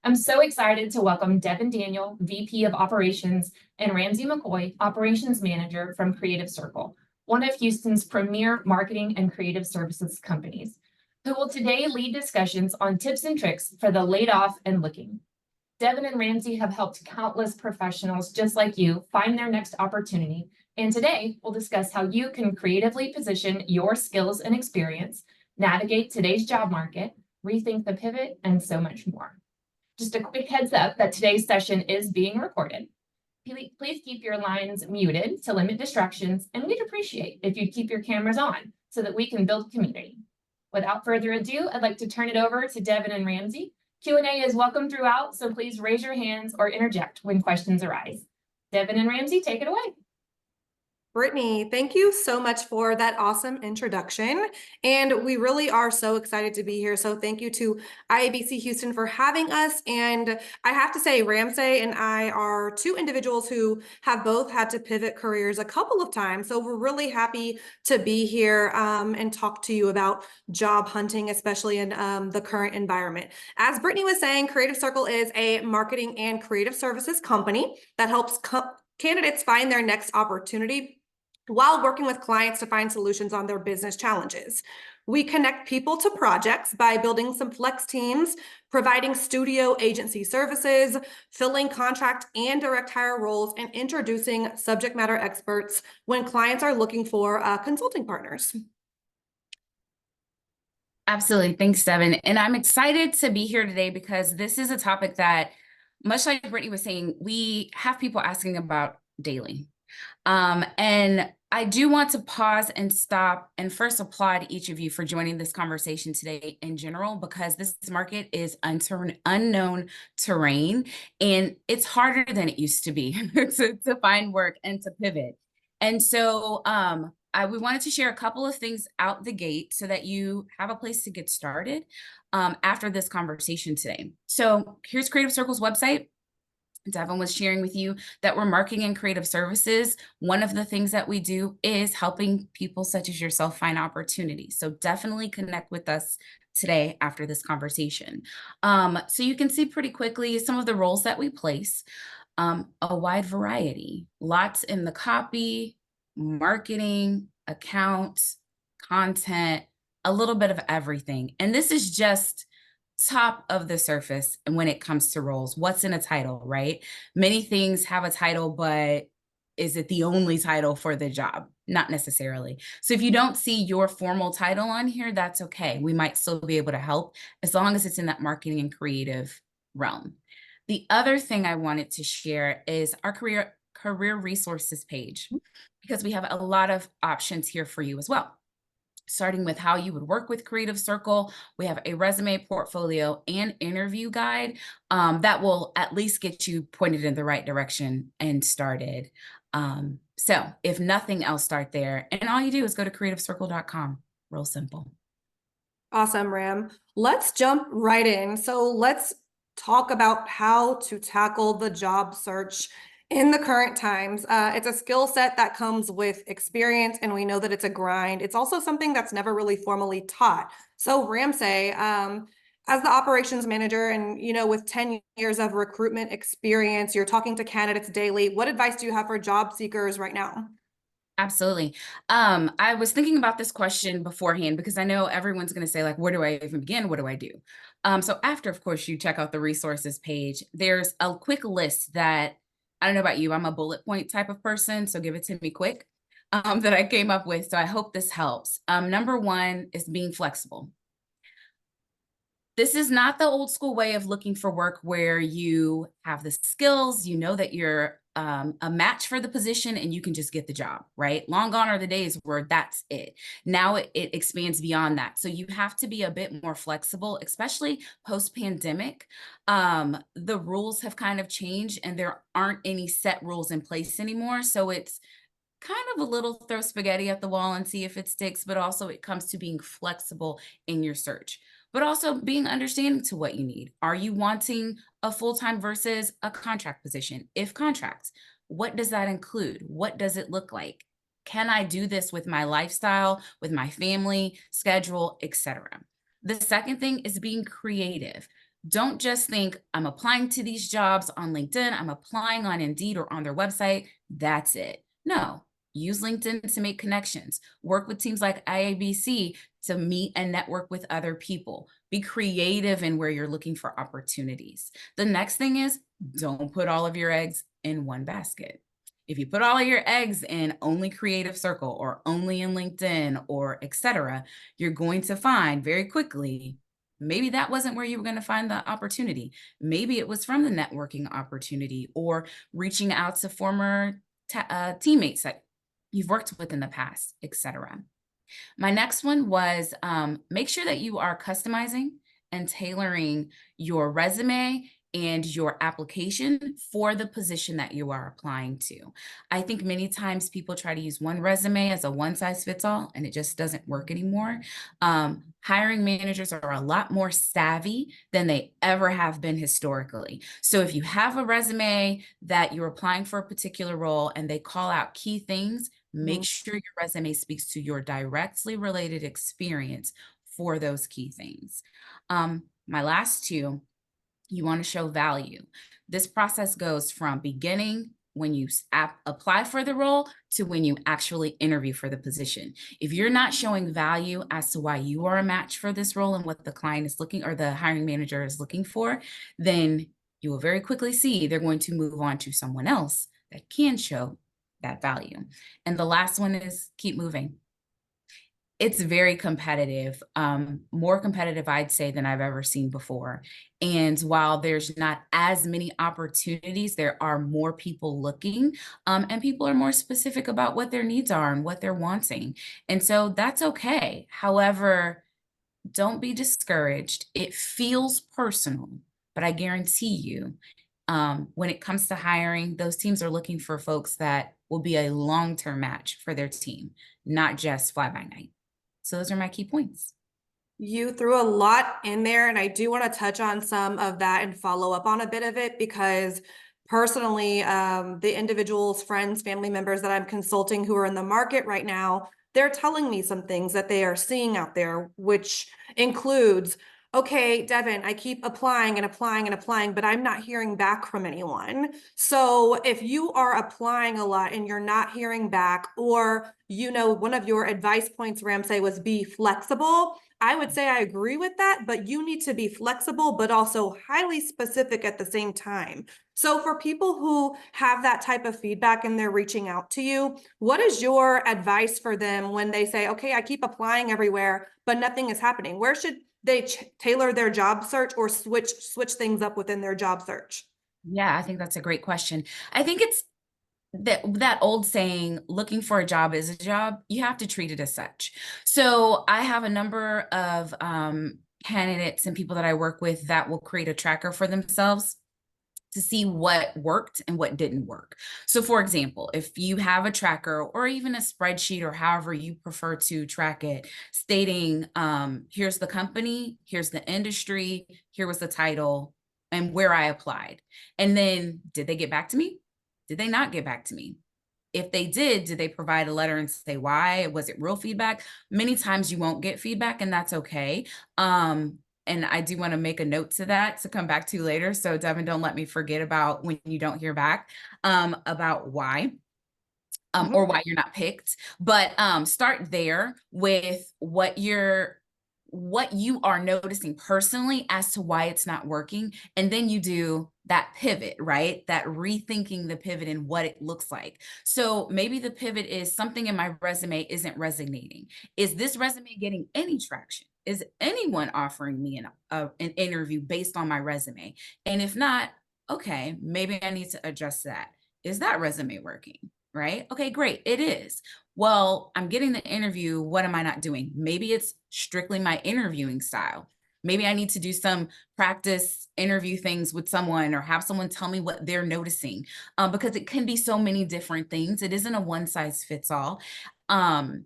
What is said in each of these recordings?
I'm so excited to welcome Devin Daniel, VP of Operations, and Ramsey McCoy, Operations Manager from Creative Circle, one of Houston's premier marketing and creative services companies, who will today lead discussions on tips and tricks for the laid off and looking. Devin and Ramsey have helped countless professionals just like you find their next opportunity, and today we'll discuss how you can creatively position your skills and experience, navigate today's job market, rethink the pivot, and so much more. Just a quick heads up that today's session is being recorded. Please keep your lines muted to limit distractions, and we'd appreciate if you'd keep your cameras on so that we can build community. Without further ado, I'd like to turn it over to Devin and Ramsey. Q&A is welcome throughout, so please raise your hands or interject when questions arise. Devin and Ramsey, take it away. Brittany, thank you so much for that awesome introduction. And we really are so excited to be here. So thank you to IABC Houston for having us. And I have to say, Ramsey and I are two individuals who have both had to pivot careers a couple of times. So we're really happy to be here and talk to you about job hunting, especially in the current environment. As Brittany was saying, Creative Circle is a marketing and creative services company that helps candidates find their next opportunity while working with clients to find solutions on their business challenges. We connect people to projects by building some flex teams, providing studio agency services, filling contract and direct hire roles, and introducing subject matter experts when clients are looking for consulting partners. Absolutely. Thanks, Devin. And I'm excited to be here today because this is a topic that, much like Brittany was saying, we have people asking about daily. And I do want to pause and stop and first applaud each of you for joining this conversation today in general, because this market is unknown terrain, and it's harder than it used to be to find work and to pivot. And so we wanted to share a couple of things out the gate so that you have a place to get started after this conversation today. So here's Creative Circle's website. Devin was sharing with you that we're marketing and creative services. One of the things that we do is helping people such as yourself find opportunities. So definitely connect with us today after this conversation. So you can see pretty quickly some of the roles that we place, a wide variety, lots in the copy, marketing, accounts, content, a little bit of everything. And this is just top of the surface. And when it comes to roles, what's in a title, right? Many things have a title, but is it the only title for the job? Not necessarily. So if you don't see your formal title on here, that's okay. We might still be able to help as long as it's in that marketing and creative realm. The other thing I wanted to share is our career resources page, because we have a lot of options here for you as well. Starting with how you would work with Creative Circle, we have a resume, portfolio, and interview guide that will at least get you pointed in the right direction and started. So if nothing else, start there. And all you do is go to creativecircle.com. Real simple. Awesome, Ram. Let's jump right in. So let's talk about how to tackle the job search in the current times. It's a skill set that comes with experience, and we know that it's a grind. It's also something that's never really formally taught. So Ramsey, as the operations manager and, with 10 years of recruitment experience, you're talking to candidates daily. What advice do you have for job seekers right now? Absolutely. I was thinking about this question beforehand because I know everyone's going to say, like, where do I even begin? What do I do? So after, of course, you check out the resources page, there's a quick list that, I don't know about you, I'm a bullet point type of person, so give it to me quick, that I came up with. So I hope this helps. Number one is being flexible. This is not the old school way of looking for work where you have the skills, you know that you're a match for the position and you can just get the job, right? Long gone are the days where that's it. Now it expands beyond that. So you have to be a bit more flexible, especially post-pandemic. The rules have kind of changed and there aren't any set rules in place anymore. So it's kind of a little throw spaghetti at the wall and see if it sticks, but also it comes to being flexible in your search, but also being understanding to what you need. Are you wanting a full-time versus a contract position? If contracts, what does that include? What does it look like? Can I do this with my lifestyle, with my family, schedule, etc.? The second thing is being creative. Don't just think I'm applying to these jobs on LinkedIn, I'm applying on Indeed or on their website. That's it. No, use LinkedIn to make connections. Work with teams like IABC to meet and network with other people. Be creative in where you're looking for opportunities. The next thing is don't put all of your eggs in one basket. If you put all of your eggs in only Creative Circle or only in LinkedIn or etc., you're going to find very quickly maybe that wasn't where you were going to find the opportunity. Maybe it was from the networking opportunity or reaching out to former teammates that you've worked with in the past, etc. My next one was make sure that you are customizing and tailoring your resume and your application for the position that you are applying to. I think many times people try to use one resume as a one size fits all, and it just doesn't work anymore. Hiring managers are a lot more savvy than they ever have been historically. So if you have a resume that you're applying for a particular role and they call out key things, make sure your resume speaks to your directly related experience for those key things. My last two, you want to show value. This process goes from beginning when you apply for the role to when you actually interview for the position. If you're not showing value as to why you are a match for this role and what the client is looking or the hiring manager is looking for, then you will very quickly see they're going to move on to someone else that can show that value. And the last one is keep moving. It's very competitive, more competitive, I'd say, than I've ever seen before. And while there's not as many opportunities, there are more people looking, and people are more specific about what their needs are and what they're wanting. And so that's okay. However, don't be discouraged. It feels personal, but I guarantee you, when it comes to hiring, those teams are looking for folks that will be a long-term match for their team, not just fly by night. So those are my key points. You threw a lot in there, and I do want to touch on some of that and follow up on a bit of it because personally, the individuals, friends, family members that I'm consulting who are in the market right now, they're telling me some things that they are seeing out there, which includes, okay, Devin, I keep applying and applying and applying, but I'm not hearing back from anyone. So if you are applying a lot and you're not hearing back, or, one of your advice points, Ramsey, was be flexible. I would say I agree with that, but you need to be flexible, but also highly specific at the same time. So for people who have that type of feedback and they're reaching out to you, what is your advice for them when they say, okay, I keep applying everywhere, but nothing is happening? Where should they tailor their job search or switch things up within their job search? Yeah, I think that's a great question. I think it's that old saying, looking for a job is a job. You have to treat it as such. So I have a number of candidates and people that I work with that will create a tracker for themselves to see what worked and what didn't work. So for example, if you have a tracker or even a spreadsheet or however you prefer to track it, stating, here's the company, here's the industry, here was the title, and where I applied. And then did they get back to me? Did they not get back to me? If they did they provide a letter and say why? Was it real feedback? Many times you won't get feedback, and that's okay. And I do want to make a note to that to come back to later. So Devin, don't let me forget about when you don't hear back about why. Or why you're not picked. But start there with what you are noticing personally as to why it's not working. And then you do that pivot, right? That rethinking the pivot and what it looks like. So maybe the pivot is something in my resume isn't resonating. Is this resume getting any traction? Is anyone offering me an interview based on my resume? And if not, okay, maybe I need to adjust that. Is that resume working? Right? Okay, great. It is. Well, I'm getting the interview. What am I not doing? Maybe it's strictly my interviewing style. Maybe I need to do some practice interview things with someone or have someone tell me what they're noticing, because it can be so many different things. It isn't a one size fits all. And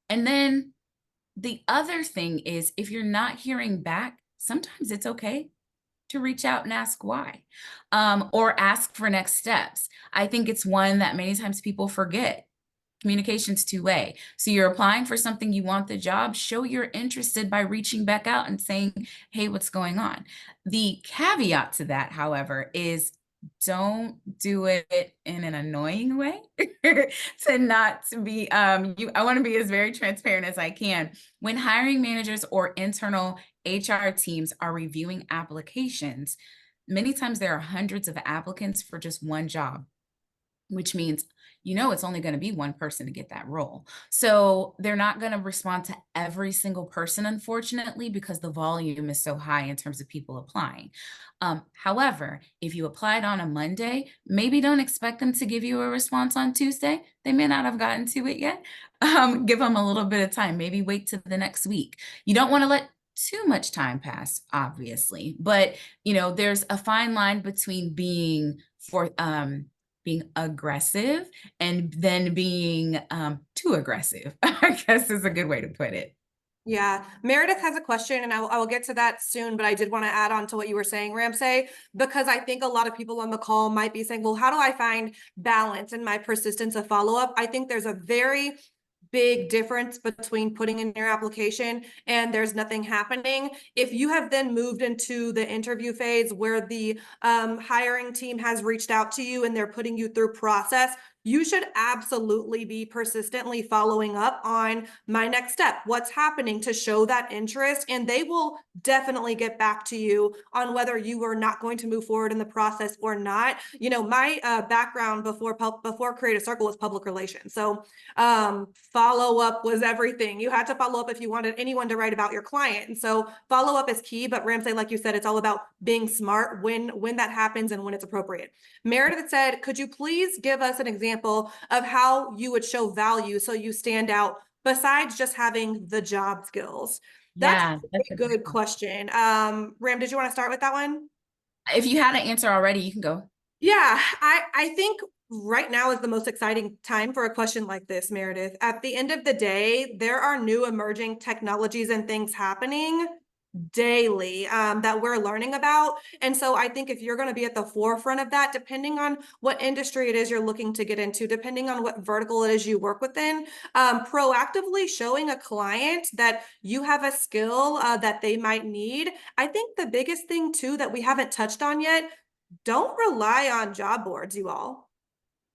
then the other thing is, if you're not hearing back, sometimes it's okay to reach out and ask why, or ask for next steps. I think it's one that many times people forget. Communication's two-way. So you're applying for something, you want the job, show you're interested by reaching back out and saying, hey, what's going on? The caveat to that, however, is don't do it in an annoying way. To not to be, I want to be as very transparent as I can. When hiring managers or internal HR teams are reviewing applications, many times there are hundreds of applicants for just one job, which means it's only going to be one person to get that role. So they're not going to respond to every single person, unfortunately, because the volume is so high in terms of people applying. However, if you applied on a Monday, maybe don't expect them to give you a response on Tuesday. They may not have gotten to it yet. Give them a little bit of time, maybe wait till the next week. You don't want to let too much time pass, obviously, but there's a fine line between being aggressive and then being too aggressive, I guess is a good way to put it. Yeah, Meredith has a question, and I will get to that soon, but I did want to add on to what you were saying, Ramsey, because I think a lot of people on the call might be saying, well, how do I find balance in my persistence of follow-up? I think there's a very big difference between putting in your application and there's nothing happening. If you have then moved into the interview phase where the hiring team has reached out to you and they're putting you through process, you should absolutely be persistently following up on my next step, what's happening, to show that interest, and they will definitely get back to you on whether you are not going to move forward in the process or not. My background before Creative Circle was public relations. So follow up was everything. You had to follow up if you wanted anyone to write about your client. And so follow up is key, but Ramsey, like you said, it's all about being smart when that happens and when it's appropriate. Meredith said, could you please give us an example of how you would show value so you stand out besides just having the job skills? That's a good question. Ram, did you want to start with that one? If you had an answer already, you can go. Yeah, I think right now is the most exciting time for a question like this, Meredith. At the end of the day, there are new emerging technologies and things happening daily that we're learning about. And so I think if you're going to be at the forefront of that, depending on what industry it is you're looking to get into, depending on what vertical it is you work within, proactively showing a client that you have a skill that they might need. I think the biggest thing too that we haven't touched on yet, don't rely on job boards, you all.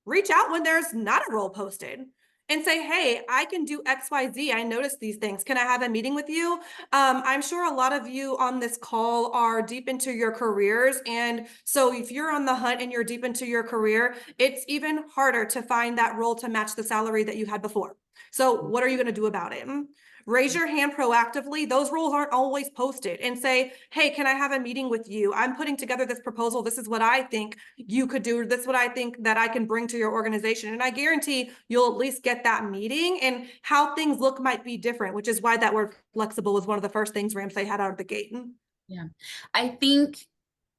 Reach out when there's not a role posted and say, hey, I can do XYZ. I noticed these things. Can I have a meeting with you? I'm sure a lot of you on this call are deep into your careers. And so if you're on the hunt and you're deep into your career, it's even harder to find that role to match the salary that you had before. So what are you going to do about it? Raise your hand proactively. Those roles aren't always posted, and say, hey, can I have a meeting with you? I'm putting together this proposal. This is what I think you could do. This is what I think that I can bring to your organization. And I guarantee you'll at least get that meeting, and how things look might be different, which is why that word flexible was one of the first things Ramsey had out of the gate. Yeah. I think,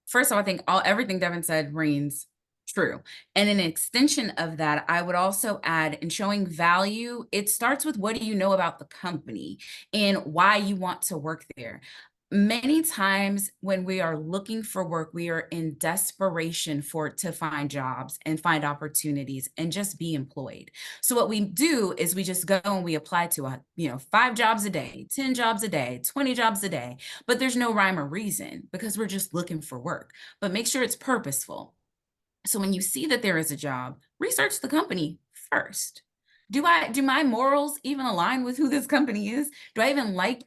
first of all, I think everything Devin said rings true. And an extension of that, I would also add, in showing value, it starts with, what do you know about the company and why you want to work there? Many times when we are looking for work, we are in desperation to find jobs and find opportunities and just be employed. So what we do is we just go and we apply to 5 jobs a day, 10 jobs a day, 20 jobs a day, but there's no rhyme or reason because we're just looking for work. But make sure it's purposeful. So when you see that there is a job, research the company first. Do my morals even align with who this company is? Do I even like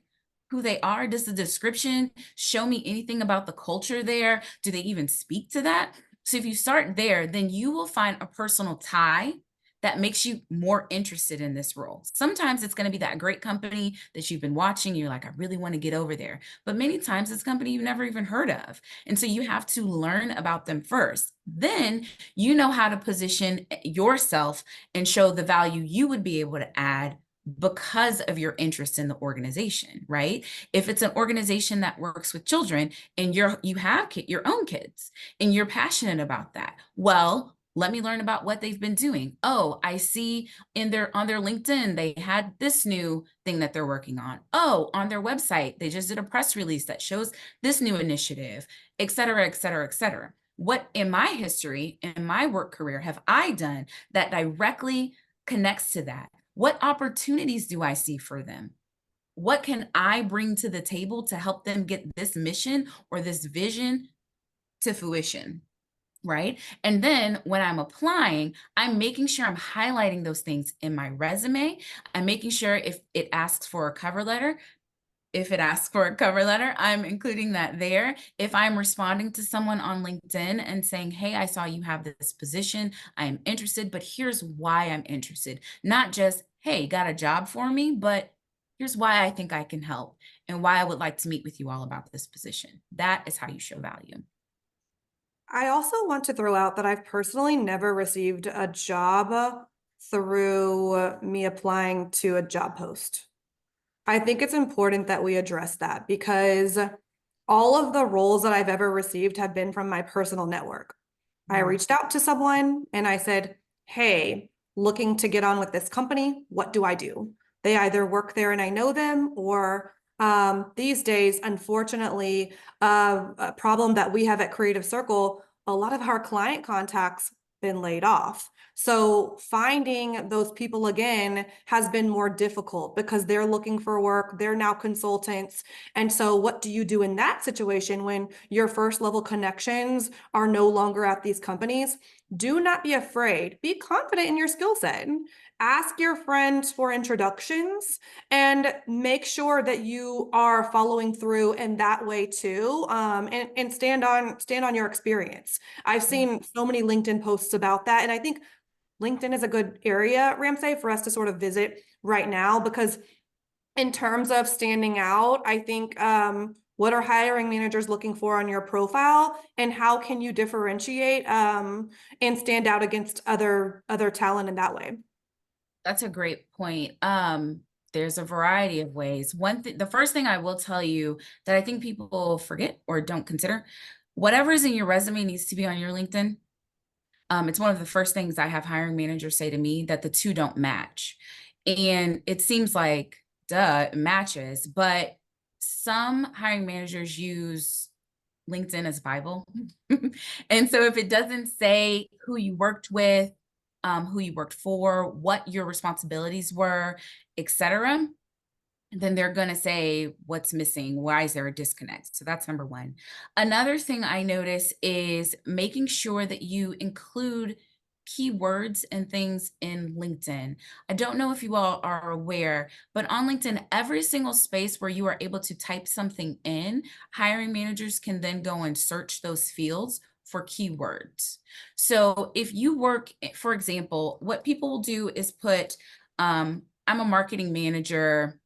who they are? Does the description show me anything about the culture there? Do they even speak to that? So if you start there, then you will find a personal tie that makes you more interested in this role. Sometimes it's going to be that great company that you've been watching. You're like, I really want to get over there. But many times it's a company you've never even heard of. And so you have to learn about them first. Then you know how to position yourself and show the value you would be able to add because of your interest in the organization, right? If it's an organization that works with children and you have your own kids and you're passionate about that, well, let me learn about what they've been doing. Oh, I see on their LinkedIn, they had this new thing that they're working on. Oh, on their website, they just did a press release that shows this new initiative, et cetera, et cetera, et cetera. What in my history, in my work career, have I done that directly connects to that? What opportunities do I see for them? What can I bring to the table to help them get this mission or this vision to fruition? Right. And then when I'm applying, I'm making sure I'm highlighting those things in my resume. I'm making sure if it asks for a cover letter, I'm including that there. If I'm responding to someone on LinkedIn and saying, hey, I saw you have this position, I'm interested, but here's why I'm interested. Not just, hey, got a job for me, but here's why I think I can help and why I would like to meet with you all about this position. That is how you show value. I also want to throw out that I've personally never received a job through me applying to a job post. I think it's important that we address that because all of the roles that I've ever received have been from my personal network. I reached out to someone and I said, hey, looking to get on with this company, what do I do? They either work there and I know them, or these days, unfortunately, a problem that we have at Creative Circle, a lot of our client contacts been laid off. So finding those people again has been more difficult because they're looking for work. They're now consultants. And so what do you do in that situation when your first level connections are no longer at these companies? Do not be afraid. Be confident in your skill set. Ask your friends for introductions and make sure that you are following through in that way too. And stand on your experience. I've seen so many LinkedIn posts about that. And I think LinkedIn is a good area, Ramsey, for us to sort of visit right now, because in terms of standing out, I think what are hiring managers looking for on your profile, and how can you differentiate and stand out against other talent in that way? That's a great point. There's a variety of ways. The first thing I will tell you that I think people forget or don't consider, whatever is in your resume needs to be on your LinkedIn. It's one of the first things I have hiring managers say to me, that the two don't match. And it seems like, duh, it matches, but some hiring managers use LinkedIn as Bible. And so if it doesn't say who you worked with, who you worked for, what your responsibilities were, etc., then they're going to say, what's missing? Why is there a disconnect? So that's number one. Another thing I notice is making sure that you include keywords and things in LinkedIn. I don't know if you all are aware, but on LinkedIn, every single space where you are able to type something in, hiring managers can then go and search those fields for keywords. So if you work, for example, what people will do is put, I'm a marketing manager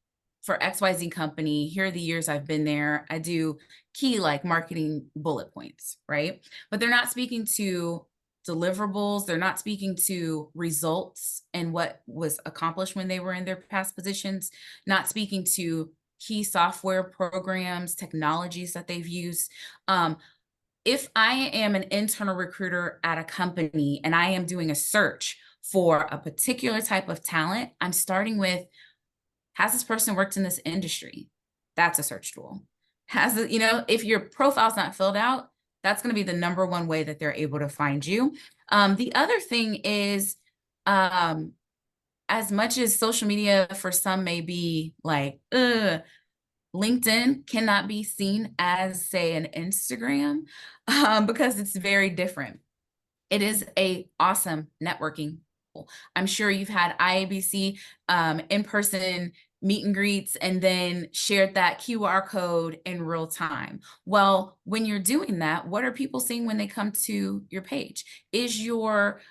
for XYZ company. Here are the years I've been there. I do key like marketing bullet points, right? But they're not speaking to deliverables. They're not speaking to results and what was accomplished when they were in their past positions, not speaking to key software programs, technologies that they've used. If I am an internal recruiter at a company and I am doing a search for a particular type of talent, I'm starting with, has this person worked in this industry? That's a search tool. If your profile's not filled out, that's going to be the number one way that they're able to find you. The other thing is, as much as social media for some may be like, LinkedIn cannot be seen as, say, an Instagram, because it's very different. It is a awesome networking tool. I'm sure you've had IABC in-person meet and greets and then shared that QR code in real time. Well, when you're doing that, what are people seeing when they come to your page? Is your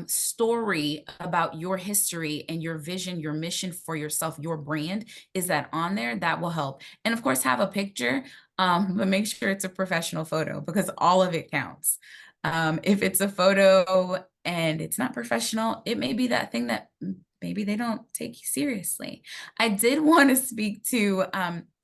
story about your history and your vision, your mission for yourself, your brand, is that on there? That will help. And of course, have a picture, but make sure it's a professional photo, because all of it counts. If it's a photo and it's not professional, it may be that thing that maybe they don't take you seriously. I did want to speak to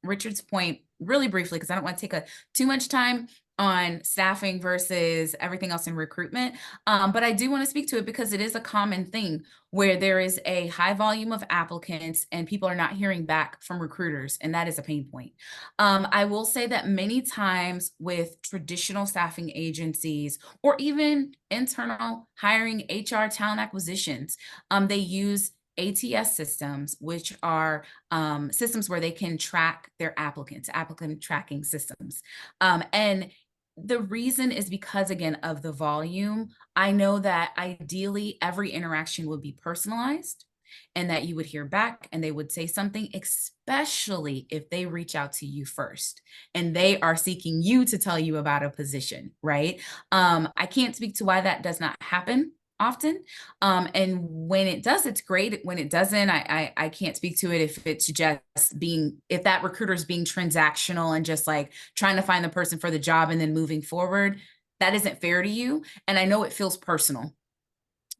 Richard's point really briefly, because I don't want to take too much time. on staffing versus everything else in recruitment. But I do want to speak to it because it is a common thing where there is a high volume of applicants and people are not hearing back from recruiters, and that is a pain point. I will say that many times with traditional staffing agencies or even internal hiring HR talent acquisitions, they use ATS systems, which are systems where they can track their applicants, applicant tracking systems. And the reason is because, again, of the volume. I know that ideally every interaction would be personalized and that you would hear back and they would say something, especially if they reach out to you first and they are seeking you to tell you about a position, right? I can't speak to why that does not happen often. And when it does, it's great. When it doesn't, I can't speak to it if it's just if that recruiter is being transactional and just like trying to find the person for the job and then moving forward. That isn't fair to you. And I know it feels personal.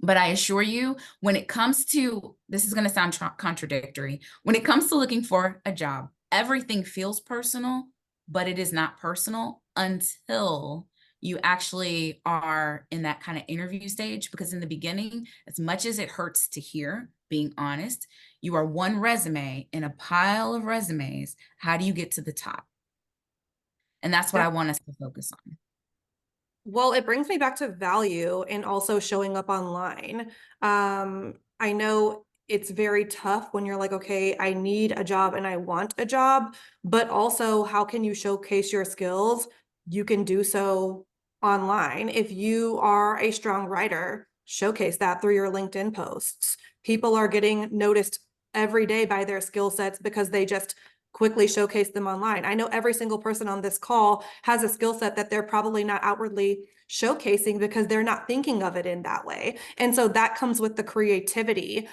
But I assure you, when it comes to, this is going to sound contradictory, when it comes to looking for a job, everything feels personal, but it is not personal until you actually are in that kind of interview stage. Because in the beginning, as much as it hurts to hear, being honest, you are one resume in a pile of resumes. How do you get to the top? And that's what I want us to focus on. Well, it brings me back to value and also showing up online. I know it's very tough when you're like, okay, I need a job and I want a job, but also how can you showcase your skills? You can do so online. If you are a strong writer, showcase that through your LinkedIn posts. People are getting noticed every day by their skill sets because they just quickly showcase them online. I know every single person on this call has a skill set that they're probably not outwardly showcasing because they're not thinking of it in that way. And so that comes with the creativity.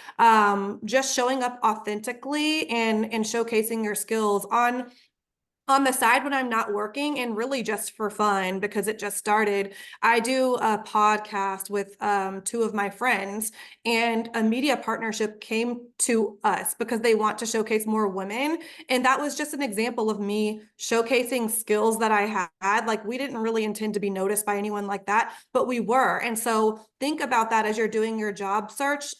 Just showing up authentically and showcasing your skills on the side when I'm not working and really just for fun because it just started. I do a podcast with two of my friends, and a media partnership came to us because they want to showcase more women. And that was just an example of me showcasing skills that I had. Like, we didn't really intend to be noticed by anyone like that, but we were. And so think about that as you're doing your job search.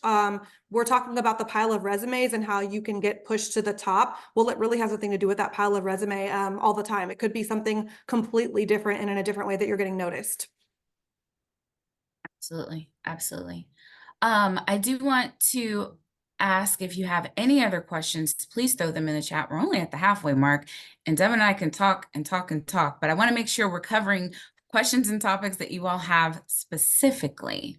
We're talking about the pile of resumes and how you can get pushed to the top. Well, it really has nothing to do with that pile of resume all the time. It could be something completely different and in a different way that you're getting noticed. Absolutely. Absolutely. I do want to ask if you have any other questions, please throw them in the chat. We're only at the halfway mark and Devin and I can talk and talk and talk, but I want to make sure we're covering questions and topics that you all have specifically.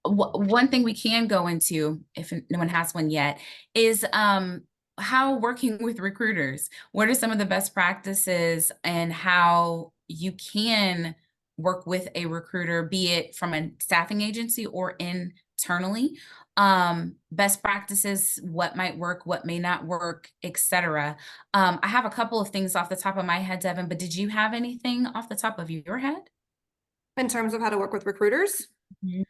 One thing we can go into, if no one has one yet, is how working with recruiters. What are some of the best practices and how you can work with a recruiter, be it from a staffing agency or internally? Best practices, what might work, what may not work, etc. I have a couple of things off the top of my head, Devin, but did you have anything off the top of your head? In terms of how to work with recruiters? Mm-hmm.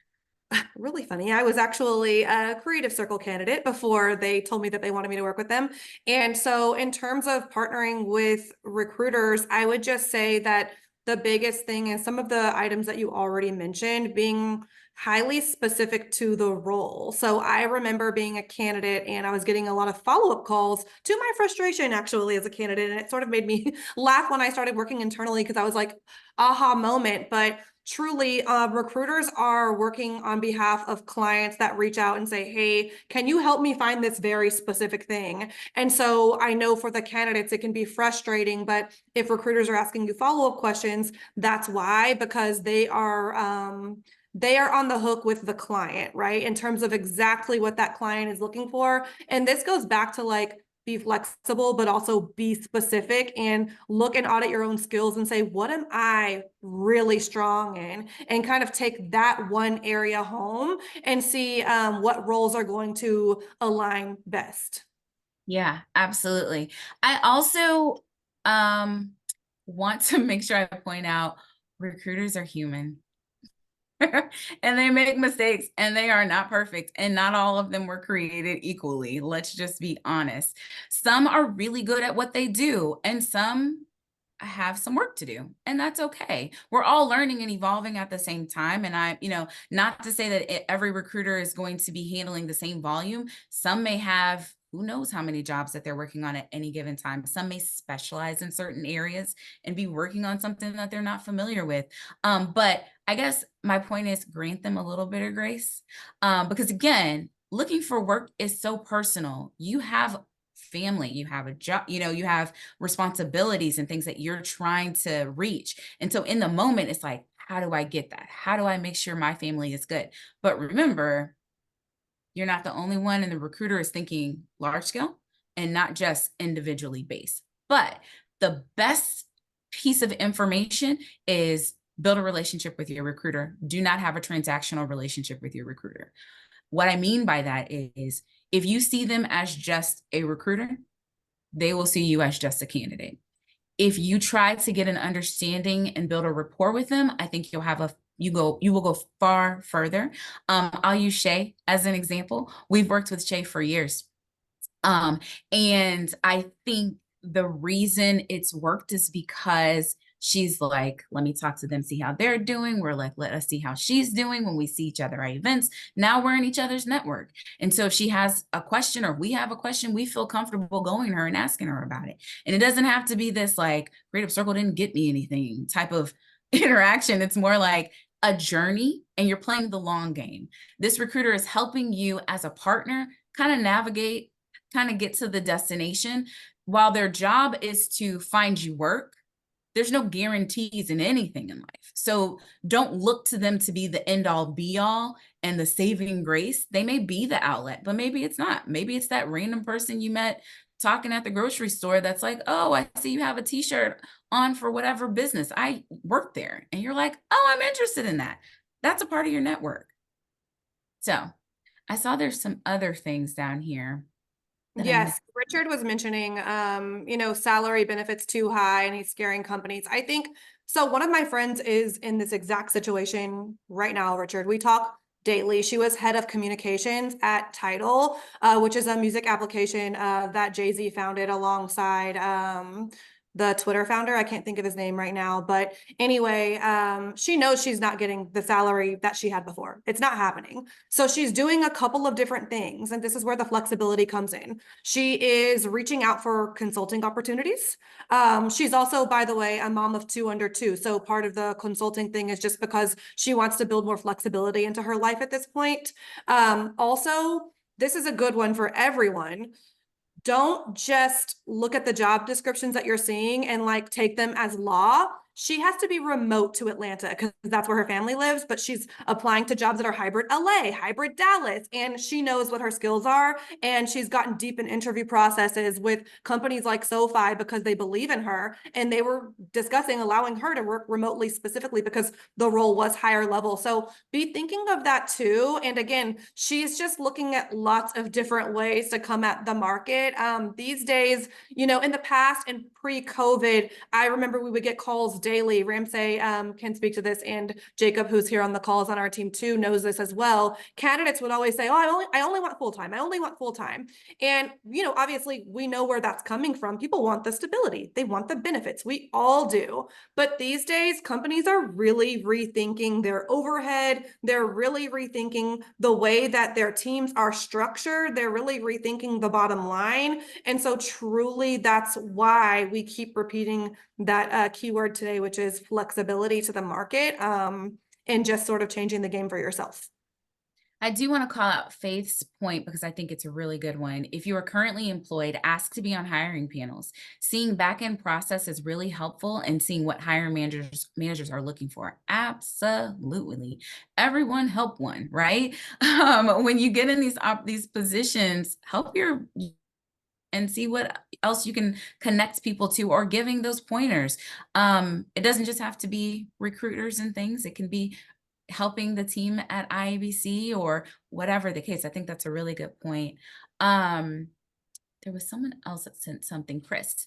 Really funny. I was actually a Creative Circle candidate before they told me that they wanted me to work with them. And so in terms of partnering with recruiters, I would just say that the biggest thing is some of the items that you already mentioned being highly specific to the role. So I remember being a candidate and I was getting a lot of follow-up calls to my frustration actually as a candidate. And it sort of made me laugh when I started working internally because I was like, aha moment. But truly, recruiters are working on behalf of clients that reach out and say, hey, can you help me find this very specific thing? And so I know for the candidates, it can be frustrating, but if recruiters are asking you follow-up questions, that's why, because they are on the hook with the client, right? In terms of exactly what that client is looking for. And this goes back to like, be flexible, but also be specific and look and audit your own skills and say, what am I really strong in? And kind of take that one area home and see what roles are going to align best. Yeah, absolutely. I also want to make sure I point out recruiters are human. and they make mistakes, and they are not perfect, and not all of them were created equally. Let's just be honest. Some are really good at what they do, and some have some work to do, and that's okay. We're all learning and evolving at the same time. And not to say that every recruiter is going to be handling the same volume. Some may have who knows how many jobs that they're working on at any given time. Some may specialize in certain areas and be working on something that they're not familiar with. But I guess my point is grant them a little bit of grace, because again, looking for work is so personal. You have family, you have a job, you have responsibilities and things that you're trying to reach. And so in the moment, it's like, how do I get that? How do I make sure my family is good? But remember, you're not the only one, and the recruiter is thinking large scale and not just individually based. But the best piece of information is build a relationship with your recruiter. Do not have a transactional relationship with your recruiter. What I mean by that is if you see them as just a recruiter, they will see you as just a candidate. If you try to get an understanding and build a rapport with them, I think you will go far further. I'll use Shay as an example. We've worked with Shay for years. And I think the reason it's worked is because she's like, let me talk to them, see how they're doing. We're like, let us see how she's doing when we see each other at events. Now we're in each other's network. And so if she has a question or we have a question, we feel comfortable going to her and asking her about it. And it doesn't have to be this like Creative Circle didn't get me anything type of interaction. It's more like a journey, and you're playing the long game. This recruiter is helping you as a partner kind of navigate, kind of get to the destination. While their job is to find you work, there's no guarantees in anything in life. So don't look to them to be the end all be all and the saving grace. They may be the outlet, but maybe it's not. Maybe it's that random person you met talking at the grocery store that's like, oh, I see you have a t-shirt on for whatever business. I work there. And you're like, oh, I'm interested in that. That's a part of your network. So I saw there's some other things down here. Yes, Richard was mentioning, salary benefits too high and he's scaring companies. I think, so one of my friends is in this exact situation right now, Richard. We talk daily. She was head of communications at Tidal, which is a music application that Jay-Z founded alongside the Twitter founder. I can't think of his name right now, but anyway, she knows she's not getting the salary that she had before. It's not happening. So she's doing a couple of different things, and this is where the flexibility comes in. She is reaching out for consulting opportunities. She's also, by the way, a mom of 2 under 2. So part of the consulting thing is just because she wants to build more flexibility into her life at this point. Also, this is a good one for everyone. Don't just look at the job descriptions that you're seeing and like take them as law. She has to be remote to Atlanta because that's where her family lives, but she's applying to jobs that are hybrid LA, hybrid Dallas, and she knows what her skills are. And she's gotten deep in interview processes with companies like SoFi because they believe in her. And they were discussing allowing her to work remotely specifically because the role was higher level. So be thinking of that too. And again, she's just looking at lots of different ways to come at the market. These days, in the past and pre-COVID, I remember we would get calls daily. Ramsey can speak to this, and Jacob, who's here on the calls on our team too, knows this as well. Candidates would always say, oh, I only want full-time. I only want full-time. And, obviously we know where that's coming from. People want the stability. They want the benefits. We all do. But these days, companies are really rethinking their overhead. They're really rethinking the way that their teams are structured. They're really rethinking the bottom line. And so truly, that's why we keep repeating that keyword today, which is flexibility to the market, and just sort of changing the game for yourself. I do want to call out Faith's point because I think it's a really good one. If you are currently employed, ask to be on hiring panels. Seeing back-end process is really helpful, and seeing what hiring managers are looking for. Absolutely. Everyone help one, right? When you get in these positions, help and see what else you can connect people to, or giving those pointers. It doesn't just have to be recruiters and things. It can be helping the team at IABC or whatever the case. I think that's a really good point. There was someone else that sent something. Chris,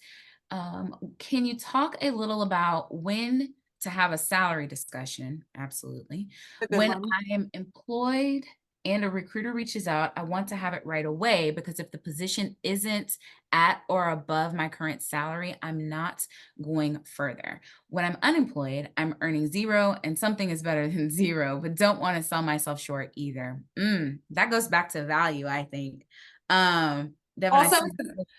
can you talk a little about when to have a salary discussion, absolutely. A good When one. I am employed and a recruiter reaches out, I want to have it right away, because if the position isn't at or above my current salary, I'm not going further. When I'm unemployed, I'm earning zero, and something is better than zero, but don't want to sell myself short either. That goes back to value, I think. Devin, I Also, see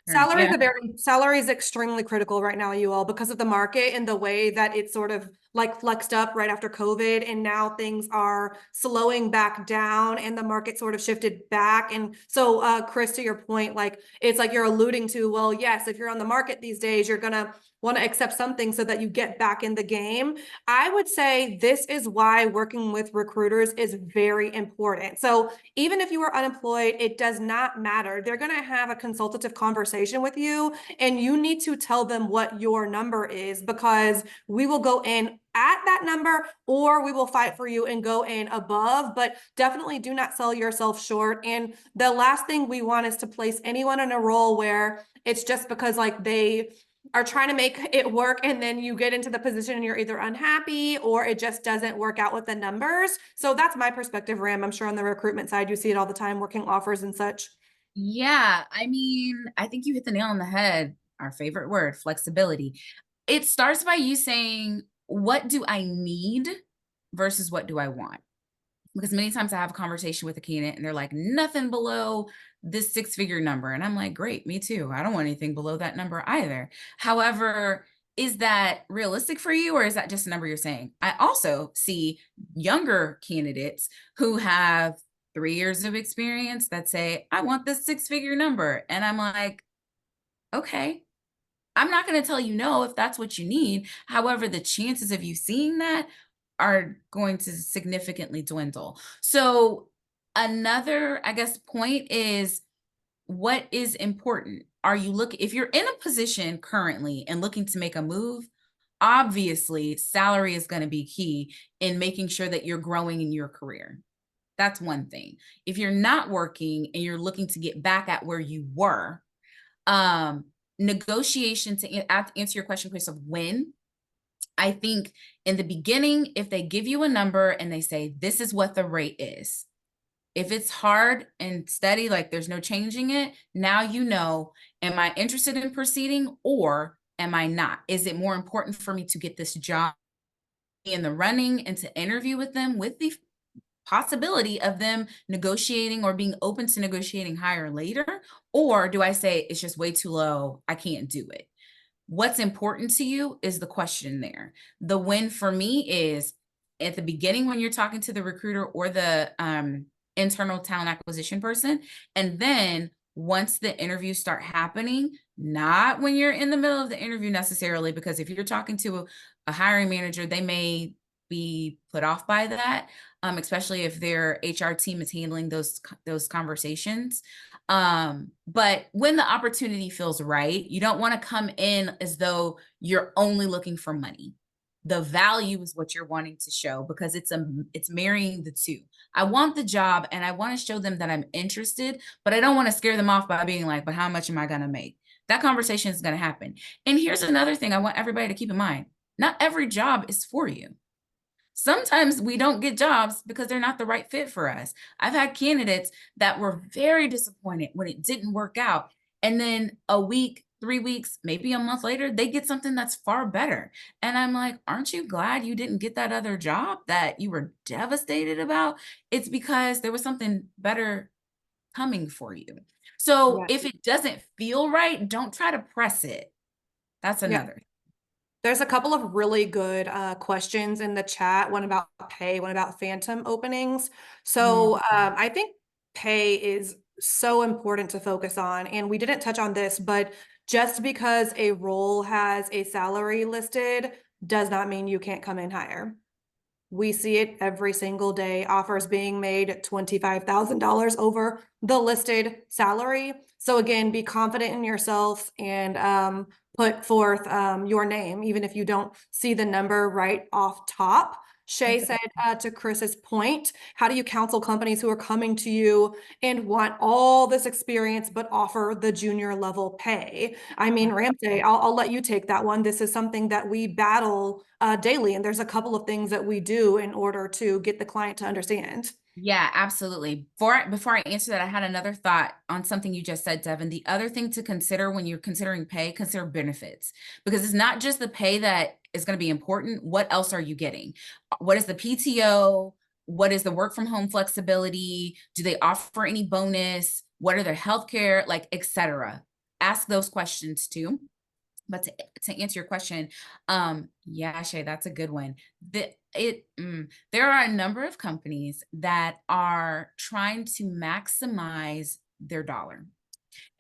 yeah. salary is extremely critical right now, you all, because of the market and the way that it's sort of like flexed up right after COVID. And now things are slowing back down and the market sort of shifted back. And so, Chris, to your point, like, it's like you're alluding to, well, yes, if you're on the market these days, you're going to want to accept something so that you get back in the game. I would say this is why working with recruiters is very important. So even if you are unemployed, it does not matter. They're going to have a consultative conversation with you, and you need to tell them what your number is, because we will go in at that number, or we will fight for you and go in above, but definitely do not sell yourself short. And the last thing we want is to place anyone in a role where it's just because like they are trying to make it work, and then you get into the position and you're either unhappy or it just doesn't work out with the numbers. So that's my perspective, Ram. I'm sure on the recruitment side, you see it all the time, working offers and such. Yeah, I mean, I think you hit the nail on the head. Our favorite word, flexibility. It starts by you saying, what do I need versus what do I want? Because many times I have a conversation with a candidate and they're like, nothing below this 6-figure number. And I'm like, great, me too. I don't want anything below that number either. However, is that realistic for you, or is that just a number you're saying? I also see younger candidates who have 3 years of experience that say, I want this 6-figure number. And I'm like, okay, I'm not going to tell you no if that's what you need. However, the chances of you seeing that are going to significantly dwindle. So another, I guess, point is, what is important? Are you if you're in a position currently and looking to make a move, obviously salary is going to be key in making sure that you're growing in your career. That's one thing. If you're not working and you're looking to get back at where you were, negotiation, to answer your question, Chris, of when, I think in the beginning, if they give you a number and they say, this is what the rate is, if it's hard and steady, like there's no changing it, now you know, am I interested in proceeding or am I not? Is it more important for me to get this job in the running and to interview with them with the possibility of them negotiating or being open to negotiating higher later? Or do I say it's just way too low, I can't do it? What's important to you is the question there. The win for me is at the beginning when you're talking to the recruiter or the internal talent acquisition person, and then once the interviews start happening, not when you're in the middle of the interview necessarily, because if you're talking to a hiring manager, they may be put off by that, especially if their HR team is handling those conversations. But when the opportunity feels right, you don't want to come in as though you're only looking for money. The value is what you're wanting to show, because it's marrying the two. I want the job and I want to show them that I'm interested, but I don't want to scare them off by being like, but how much am I going to make? That conversation is going to happen. And here's another thing I want everybody to keep in mind. Not every job is for you. Sometimes we don't get jobs because they're not the right fit for us. I've had candidates that were very disappointed when it didn't work out. And then a week, 3 weeks, maybe a month later, they get something that's far better. And I'm like, aren't you glad you didn't get that other job that you were devastated about? It's because there was something better coming for you. So if it doesn't feel right, don't try to press it. That's another. There's a couple of really good questions in the chat, one about pay, one about phantom openings. So I think pay is so important to focus on. And we didn't touch on this, but just because a role has a salary listed does not mean you can't come in higher. We see it every single day, offers being made $25,000 over the listed salary. So again, be confident in yourself and put forth your name, even if you don't see the number right off top. Shay said to Chris's point, how do you counsel companies who are coming to you and want all this experience but offer the junior level pay? I mean, Ramsey, I'll let you take that one. This is something that we battle daily, and there's a couple of things that we do in order to get the client to understand. Yeah, absolutely. Before I answer that, I had another thought on something you just said, Devin. The other thing to consider when you're considering pay, consider benefits, because it's not just the pay that is going to be important. What else are you getting? What is the PTO? What is the work from home flexibility? Do they offer any bonus? What are their healthcare, like, et cetera? Ask those questions too. But to answer your question, yeah, Shay, that's a good one. There are a number of companies that are trying to maximize their dollar.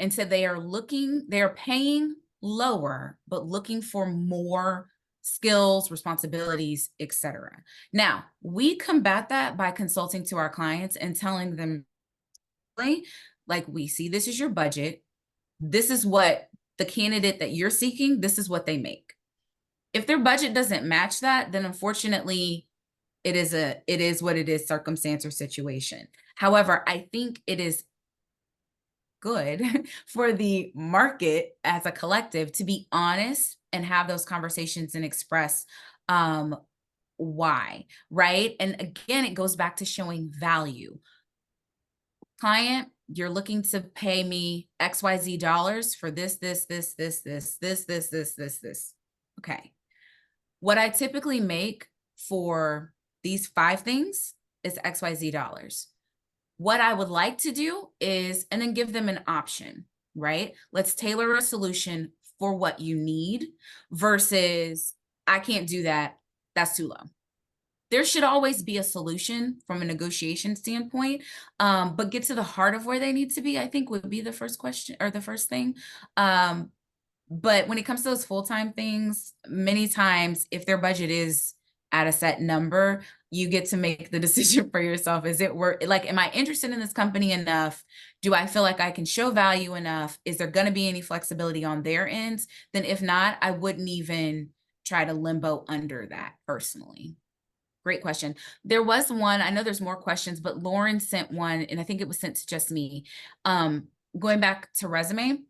And so they are paying lower, but looking for more skills, responsibilities, etc. Now, we combat that by consulting to our clients and telling them, like, we see this is your budget. This is what the candidate that you're seeking, this is what they make. If their budget doesn't match that, then unfortunately, it is what it is, circumstance or situation. However, I think it is good for the market as a collective to be honest and have those conversations and express why, right? And again, it goes back to showing value. Client, you're looking to pay me XYZ dollars for this. Okay. What I typically make for these 5 things is XYZ dollars. What I would like to do is, and then give them an option, right? Let's tailor a solution for what you need versus I can't do that. That's too low. There should always be a solution from a negotiation standpoint, but get to the heart of where they need to be, I think would be the first question or the first thing. But when it comes to those full-time things, many times if their budget is at a set number, you get to make the decision for yourself. Is it worth, like, am I interested in this company enough? Do I feel like I can show value enough? Is there going to be any flexibility on their ends? Then if not, I wouldn't even try to limbo under that personally. Great question. There was one, I know there's more questions, but Lauren sent one, and I think it was sent to just me. Going back to resume,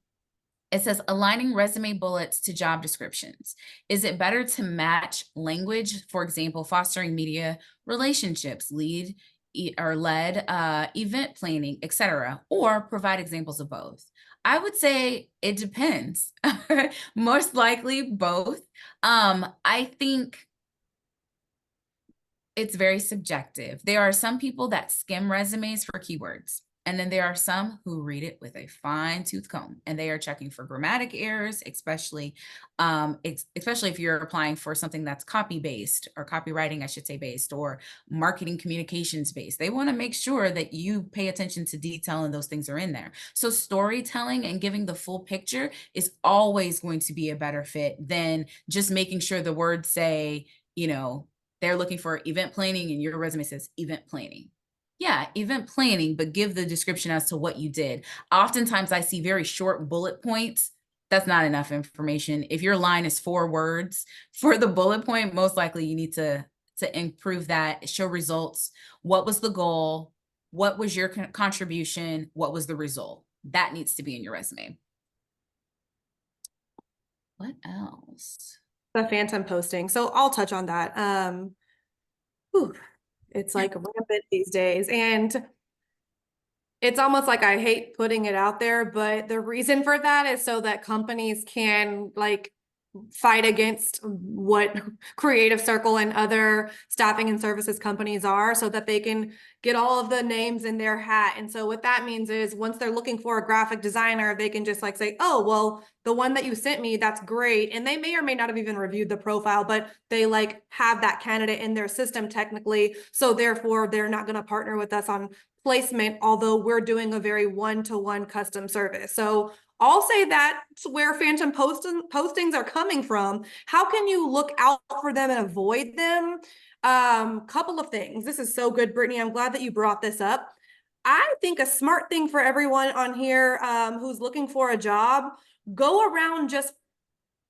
it says aligning resume bullets to job descriptions. Is it better to match language, for example, fostering media relationships, led event planning, etc., or provide examples of both? I would say it depends. Most likely both. I think it's very subjective. There are some people that skim resumes for keywords, and then there are some who read it with a fine-tooth comb, and they are checking for grammatic errors, especially if you're applying for something that's copy-based or copywriting, I should say, based, or marketing communications based. They want to make sure that you pay attention to detail and those things are in there. So storytelling and giving the full picture is always going to be a better fit than just making sure the words say, they're looking for event planning and your resume says event planning. Yeah, event planning, but give the description as to what you did. Oftentimes I see very short bullet points. That's not enough information. If your line is 4 words for the bullet point, most likely you need to improve that, show results. What was the goal? What was your contribution? What was the result? That needs to be in your resume. What else? The phantom posting. So I'll touch on that. It's like rampant these days. And it's almost like I hate putting it out there, but the reason for that is so that companies can fight against what Creative Circle and other staffing and services companies are, so that they can get all of the names in their hat. And so what that means is once they're looking for a graphic designer, they can just say, oh, well, the one that you sent me, that's great. And they may or may not have even reviewed the profile, but they have that candidate in their system technically. So therefore they're not going to partner with us on placement, although we're doing a very one-to-one custom service. So I'll say that's where phantom postings are coming from. How can you look out for them and avoid them? Couple of things. This is so good, Brittany. I'm glad that you brought this up. I think a smart thing for everyone on here who's looking for a job, go around just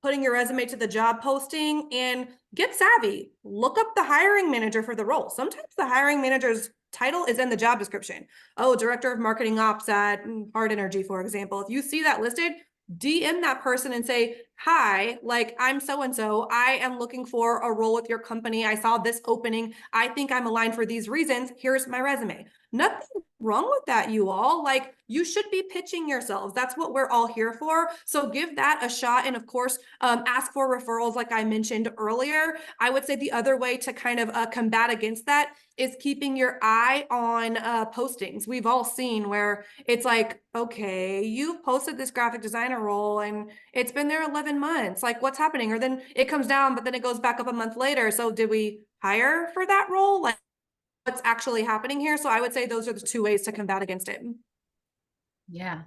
putting your resume to the job posting, and get savvy. Look up the hiring manager for the role. Sometimes the hiring manager's title is in the job description. Oh, Director of Marketing Ops at Hard Energy, for example. If you see that listed, DM that person and say, hi, like, I'm so-and-so. I am looking for a role with your company. I saw this opening. I think I'm aligned for these reasons. Here's my resume. Nothing wrong with that, you all. Like, you should be pitching yourselves. That's what we're all here for. So give that a shot. And of course, ask for referrals, like I mentioned earlier. I would say the other way to kind of combat against that is keeping your eye on postings. We've all seen where it's like, okay, you've posted this graphic designer role and it's been there 11 months. Like, what's happening? Or then it comes down, but then it goes back up a month later. So did we hire for that role? Like, what's actually happening here? So I would say those are the two ways to combat against it. Yeah.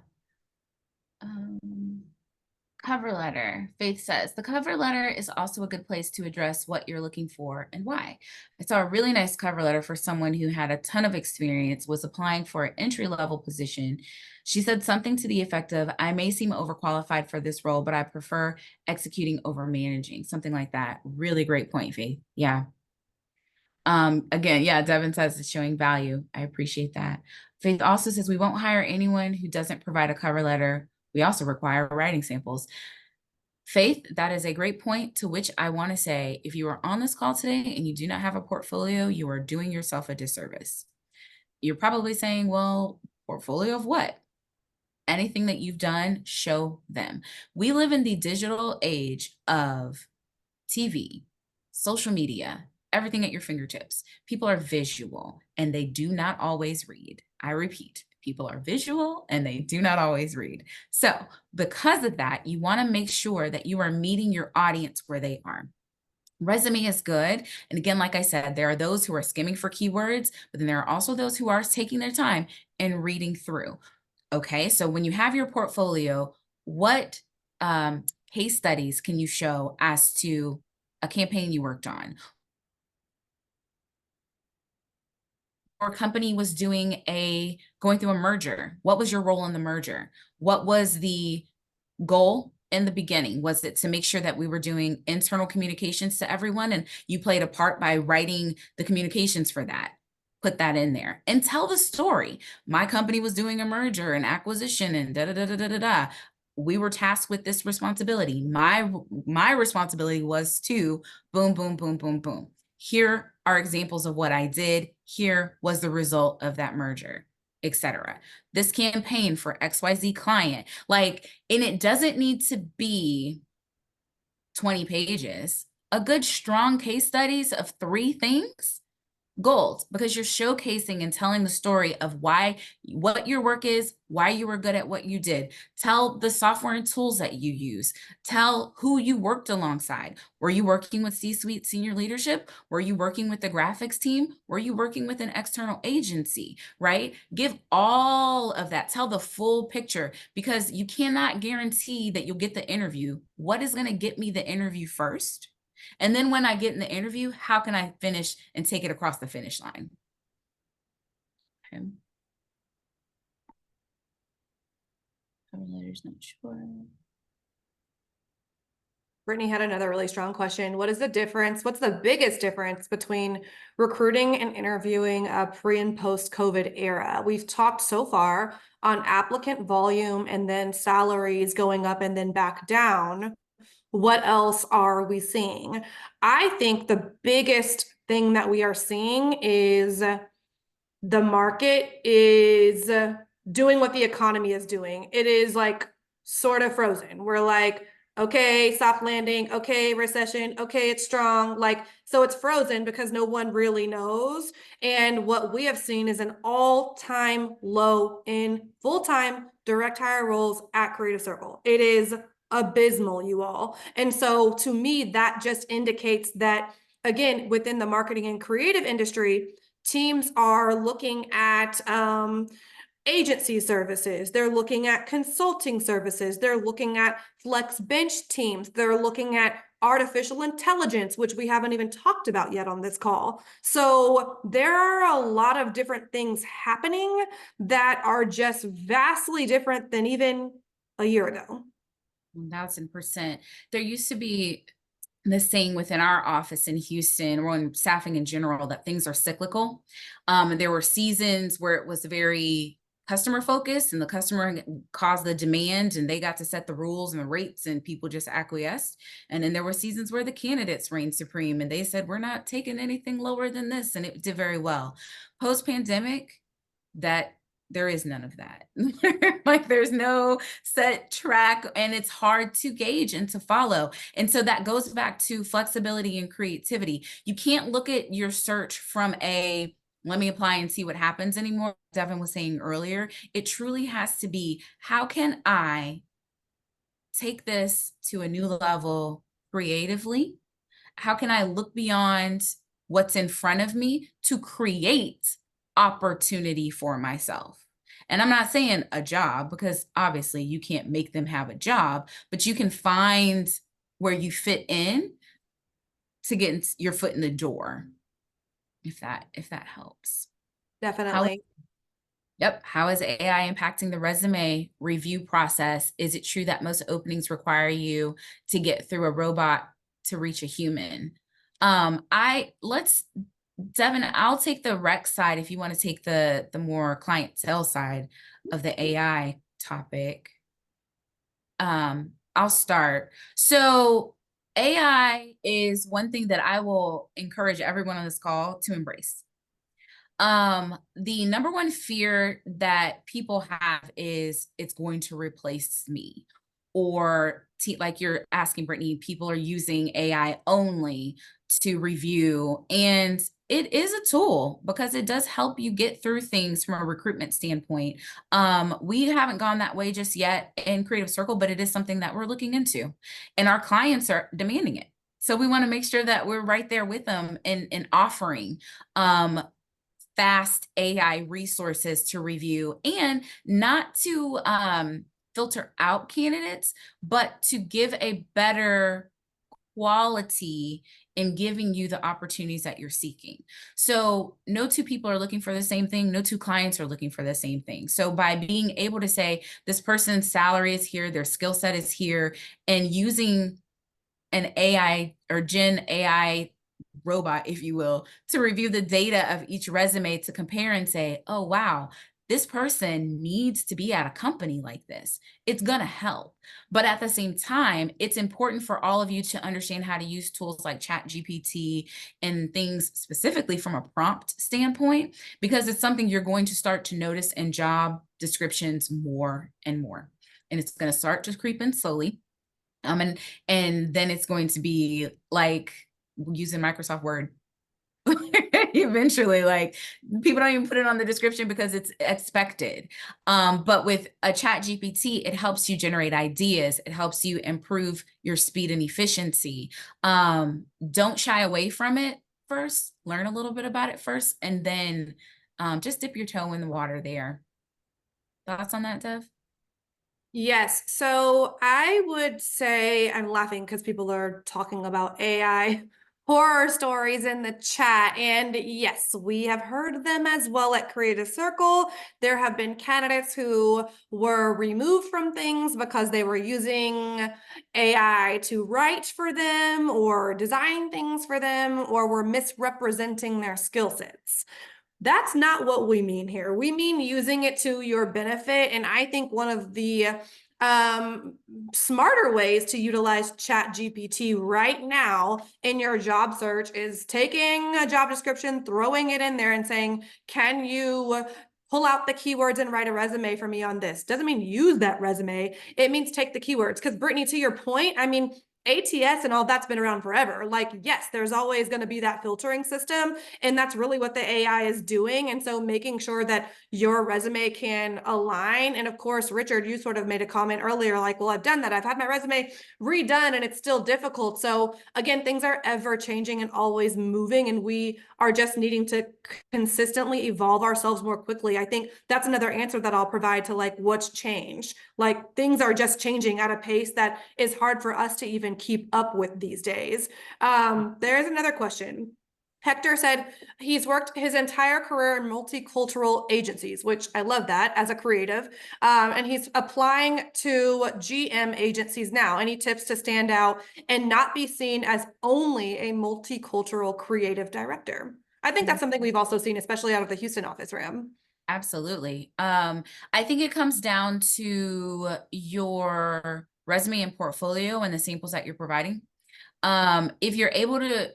Cover letter. Faith says, the cover letter is also a good place to address what you're looking for and why. I saw a really nice cover letter for someone who had a ton of experience, was applying for an entry-level position. She said something to the effect of, I may seem overqualified for this role, but I prefer executing over managing, something like that. Really great point, Faith. Yeah. Again, yeah, Devin says it's showing value. I appreciate that. Faith also says we won't hire anyone who doesn't provide a cover letter. We also require writing samples. Faith, that is a great point, to which I want to say, if you are on this call today and you do not have a portfolio, you are doing yourself a disservice. You're probably saying, well, portfolio of what? Anything that you've done, show them. We live in the digital age of TV, social media, everything at your fingertips. People are visual and they do not always read. I repeat, people are visual and they do not always read. So because of that, you want to make sure that you are meeting your audience where they are. Resume is good. And again, like I said, there are those who are skimming for keywords, but then there are also those who are taking their time and reading through. Okay, so when you have your portfolio, what case studies can you show as to a campaign you worked on? Or company was going through a merger. What was your role in the merger? What was the goal in the beginning? Was it to make sure that we were doing internal communications to everyone and you played a part by writing the communications for that? Put that in there and tell the story. My company was doing a merger and acquisition and da da da da da da da. We were tasked with this responsibility. My responsibility was to boom, boom, boom, boom, boom. Here are examples of what I did. Here was the result of that merger, etc. This campaign for XYZ client, like, and it doesn't need to be 20 pages. A good strong case studies of 3 things, gold, because you're showcasing and telling the story of what your work is, why you were good at what you did. Tell the software and tools that you use. Tell who you worked alongside. Were you working with C-suite senior leadership? Were you working with the graphics team? Were you working with an external agency, right? Give all of that. Tell the full picture, because you cannot guarantee that you'll get the interview. What is going to get me the interview first? And then when I get in the interview, how can I finish and take it across the finish line? Okay. Cover letters, not sure. Brittany had another really strong question. What is the difference? What's the biggest difference between recruiting and interviewing a pre and post COVID era? We've talked so far on applicant volume and then salaries going up and then back down. What else are we seeing? I think the biggest thing that we are seeing is the market is doing what the economy is doing. It is like sort of frozen. We're like, okay, soft landing, okay, recession, okay, it's strong. Like, so it's frozen because no one really knows. And what we have seen is an all-time low in full-time direct hire roles at Creative Circle. It is abysmal, you all. And so to me, that just indicates that, again, within the marketing and creative industry, teams are looking at agency services. They're looking at consulting services. They're looking at flex bench teams. They're looking at artificial intelligence, which we haven't even talked about yet on this call. So there are a lot of different things happening that are just vastly different than even a year ago. 1000%. There used to be this saying within our office in Houston, or in staffing in general, that things are cyclical. There were seasons where it was very customer focused and the customer caused the demand and they got to set the rules and the rates and people just acquiesced. And then there were seasons where the candidates reigned supreme and they said, we're not taking anything lower than this. And it did very well. Post pandemic, that there is none of that. Like there's no set track and it's hard to gauge and to follow. And so that goes back to flexibility and creativity. You can't look at your search from a let me apply and see what happens anymore. Devin was saying earlier, it truly has to be, how can I take this to a new level creatively? How can I look beyond what's in front of me to create opportunity for myself? And I'm not saying a job, because obviously you can't make them have a job, but you can find where you fit in to get your foot in the door, if that helps. Definitely. Yep. How is AI impacting the resume review process? Is it true that most openings require you to get through a robot to reach a human? Devin, I'll take the rec side if you want to take the more clientele side of the AI topic. I'll start. So AI is one thing that I will encourage everyone on this call to embrace. The number one fear that people have is it's going to replace me, or like you're asking, Brittany, people are using AI only to review, and it is a tool because it does help you get through things from a recruitment standpoint. We haven't gone that way just yet in Creative Circle, but it is something that we're looking into, and our clients are demanding it. So we want to make sure that we're right there with them in offering fast AI resources to review, and not to filter out candidates, but to give a better quality in giving you the opportunities that you're seeking. So no two people are looking for the same thing. No two clients are looking for the same thing. So by being able to say, this person's salary is here, their skill set is here, and using an AI or Gen AI robot, if you will, to review the data of each resume to compare and say, oh, wow, this person needs to be at a company like this. It's going to help. But at the same time, it's important for all of you to understand how to use tools like ChatGPT and things specifically from a prompt standpoint, because it's something you're going to start to notice in job descriptions more and more. And it's going to start to creep in slowly. And then it's going to be like using Microsoft Word. Eventually, like people don't even put it on the description because it's expected. But with a ChatGPT, it helps you generate ideas. It helps you improve your speed and efficiency. Don't shy away from it first. Learn a little bit about it first, and then just dip your toe in the water there. Thoughts on that, Dev? Yes. So I would say, I'm laughing because people are talking about AI horror stories in the chat. And yes, we have heard them as well at Creative Circle. There have been candidates who were removed from things because they were using AI to write for them or design things for them, or were misrepresenting their skill sets. That's not what we mean here. We mean using it to your benefit. And I think one of the smarter ways to utilize ChatGPT right now in your job search is taking a job description, throwing it in there and saying, can you pull out the keywords and write a resume for me on this? Doesn't mean use that resume. It means take the keywords. Because Brittany, to your point, I mean, ATS and all that's been around forever. Like, yes, there's always going to be that filtering system, and that's really what the AI is doing. And so making sure that your resume can align. And of course, Richard, you sort of made a comment earlier, like, well, I've done that. I've had my resume redone and it's still difficult. So again, things are ever changing and always moving, and we are just needing to consistently evolve ourselves more quickly. I think that's another answer that I'll provide to like what's changed. Like things are just changing at a pace that is hard for us to even keep up with these days. There's another question. Hector said he's worked his entire career in multicultural agencies, which I love that as a creative. And he's applying to GM agencies now. Any tips to stand out and not be seen as only a multicultural creative director? I think that's something we've also seen, especially out of the Houston office, Ram. Absolutely. I think it comes down to your resume and portfolio and the samples that you're providing. If you're able to,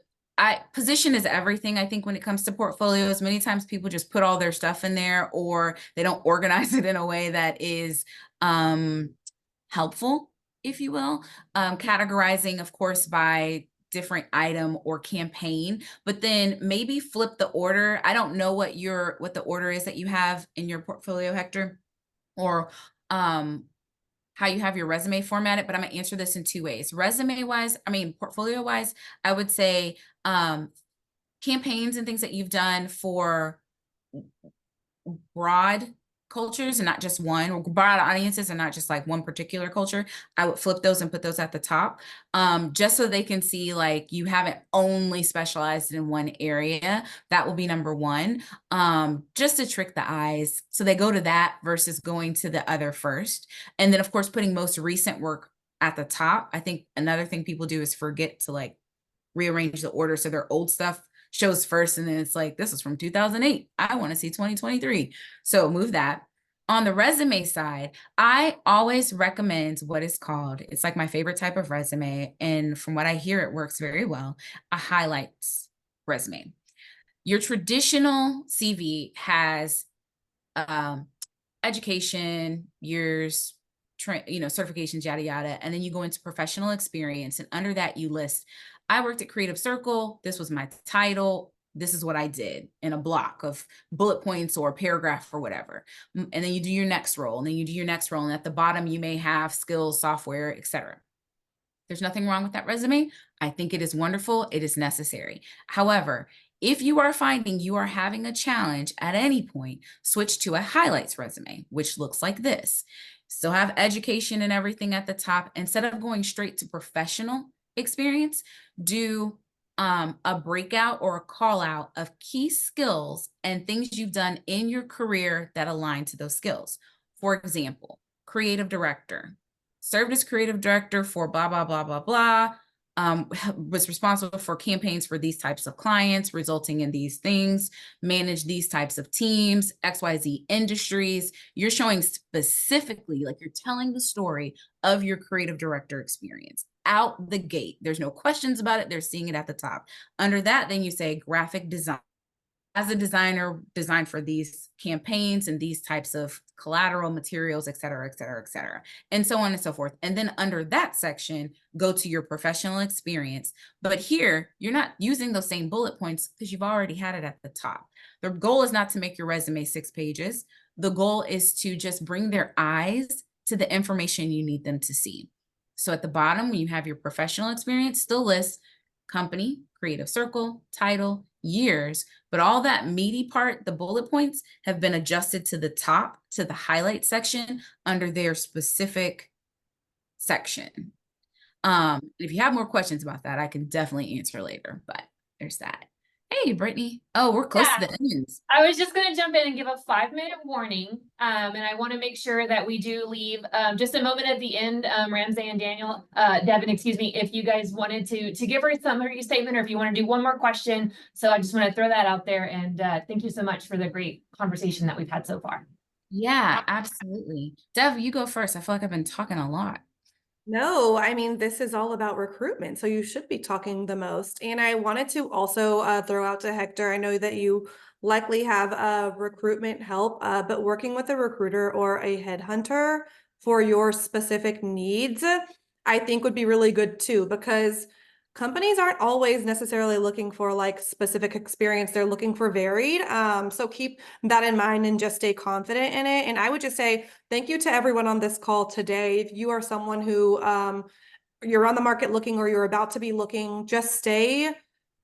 position is everything. I think when it comes to portfolios, many times people just put all their stuff in there, or they don't organize it in a way that is helpful, if you will. Categorizing, of course, by different item or campaign, but then maybe flip the order. I don't know what the order is that you have in your portfolio, Hector, or how you have your resume formatted, but I'm gonna answer this in two ways. Portfolio wise, I would say campaigns and things that you've done for broad cultures and not just one, or broad audiences and not just like one particular culture. I would flip those and put those at the top, just so they can see like you haven't only specialized in one area. That will be number one, just to trick the eyes. So they go to that versus going to the other first. And then of course, putting most recent work at the top. I think another thing people do is forget to like rearrange the order. So their old stuff shows first, and then it's like, this is from 2008. I want to see 2023. So move that. On the resume side, I always recommend what is called, it's like my favorite type of resume, and from what I hear, it works very well, a highlights resume. Your traditional CV has education, years, certifications, yada, yada. And then you go into professional experience. And under that, you list, I worked at Creative Circle. This was my title. This is what I did in a block of bullet points or a paragraph or whatever. And then you do your next role, and then you do your next role. And at the bottom, you may have skills, software, etc. There's nothing wrong with that resume. I think it is wonderful. It is necessary. However, if you are finding you are having a challenge at any point, switch to a highlights resume, which looks like this. Still have education and everything at the top. Instead of going straight to professional experience, do a breakout or a call out of key skills and things you've done in your career that align to those skills. For example, creative director. Served as creative director for blah, blah, blah, blah, blah. Was responsible for campaigns for these types of clients, resulting in these things, manage these types of teams, XYZ industries. You're showing specifically, like you're telling the story of your creative director experience out the gate. There's no questions about it. They're seeing it at the top. Under that, then you say graphic design. As a designer, designed for these campaigns and these types of collateral materials, et cetera, et cetera, et cetera, and so on and so forth. And then under that section, go to your professional experience. But here, you're not using those same bullet points because you've already had it at the top. The goal is not to make your resume 6 pages. The goal is to just bring their eyes to the information you need them to see. So at the bottom, when you have your professional experience, still list company, Creative Circle, title, years, but all that meaty part, the bullet points, have been adjusted to the top, to the highlight section under their specific section. If you have more questions about that, I can definitely answer later, but there's that. Hey, Brittany. Oh, we're close to the ends. I was just going to jump in and give a 5-minute warning. And I want to make sure that we do leave just a moment at the end, Ramsey and Devin, excuse me, if you guys wanted to give her a summary statement, or if you want to do one more question. So I just want to throw that out there. And thank you so much for the great conversation that we've had so far. Yeah, absolutely. Dev, you go first. I feel like I've been talking a lot. No, I mean, this is all about recruitment, so you should be talking the most. And I wanted to also throw out to Hector, I know that you likely have recruitment help, but working with a recruiter or a headhunter for your specific needs, I think would be really good too, because companies aren't always necessarily looking for like specific experience. They're looking for varied. So keep that in mind and just stay confident in it. And I would just say thank you to everyone on this call today. If you are someone who you're on the market looking, or you're about to be looking, just stay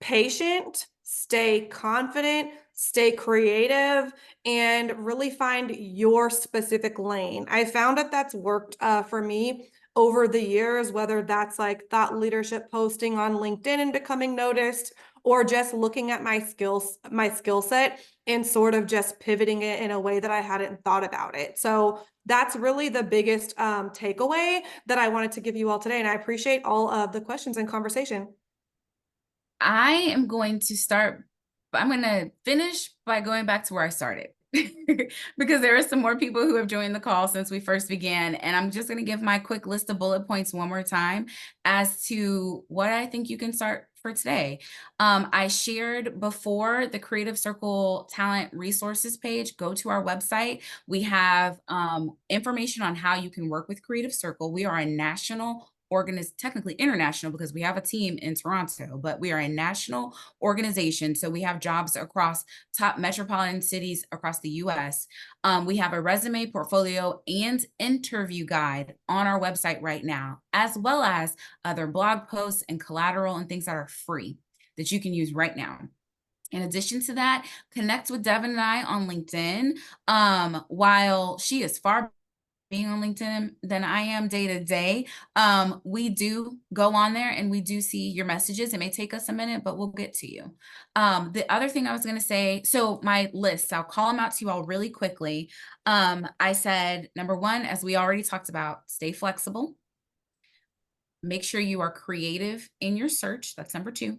patient, stay confident, stay creative, and really find your specific lane. I found that that's worked for me over the years, whether that's like thought leadership posting on LinkedIn and becoming noticed, or just looking at my skill set and sort of just pivoting it in a way that I hadn't thought about it. So that's really the biggest takeaway that I wanted to give you all today. And I appreciate all of the questions and conversation. I'm going to finish by going back to where I started because there are some more people who have joined the call since we first began. And I'm just going to give my quick list of bullet points one more time as to what I think you can start for today. I shared before the Creative Circle Talent Resources page. Go to our website. We have information on how you can work with Creative Circle. We are a national technically international because we have a team in Toronto, but we are a national organization. So we have jobs across top metropolitan cities across the US. We have a resume, portfolio, and interview guide on our website right now, as well as other blog posts and collateral and things that are free that you can use right now. In addition to that, connect with Devin and I on LinkedIn. While she is far being on LinkedIn than I am day to day. We do go on there and we do see your messages. It may take us a minute, but we'll get to you. The other thing I was going to say, so my list, I'll call them out to you all really quickly. I said, number one, as we already talked about, stay flexible. Make sure you are creative in your search. That's number 2.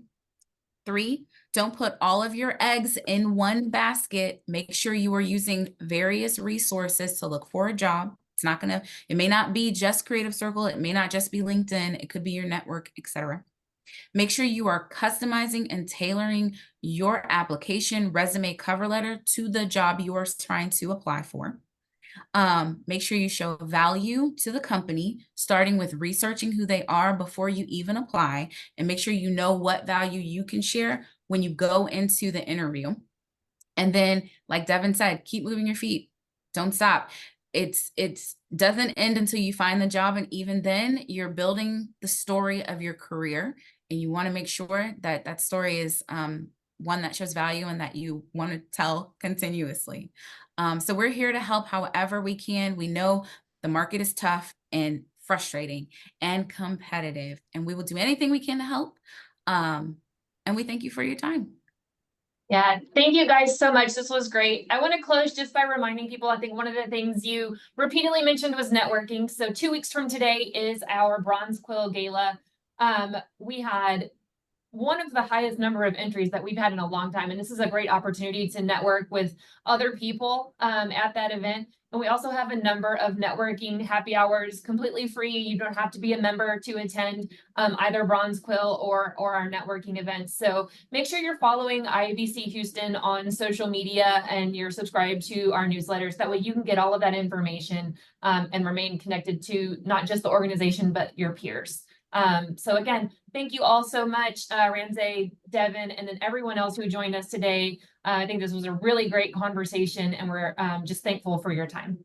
3, don't put all of your eggs in one basket. Make sure you are using various resources to look for a job. It may not be just Creative Circle. It may not just be LinkedIn. It could be your network, etc. Make sure you are customizing and tailoring your application, resume, cover letter to the job you are trying to apply for. Make sure you show value to the company, starting with researching who they are before you even apply, and make sure you know what value you can share when you go into the interview. And then, like Devin said, keep moving your feet. Don't stop. It doesn't end until you find the job. And even then, you're building the story of your career. And you want to make sure that that story is one that shows value and that you want to tell continuously. So we're here to help however we can. We know the market is tough and frustrating and competitive, and we will do anything we can to help. And we thank you for your time. Yeah, thank you guys so much. This was great. I want to close just by reminding people, I think one of the things you repeatedly mentioned was networking. So 2 weeks from today is our Bronze Quill Gala. We had one of the highest number of entries that we've had in a long time. And this is a great opportunity to network with other people at that event. And we also have a number of networking happy hours completely free. You don't have to be a member to attend either Bronze Quill or our networking events. So make sure you're following IABC Houston on social media and you're subscribed to our newsletters. That way you can get all of that information and remain connected to not just the organization, but your peers. So again, thank you all so much, Ramsey, Devin, and then everyone else who joined us today. I think this was a really great conversation and we're just thankful for your time.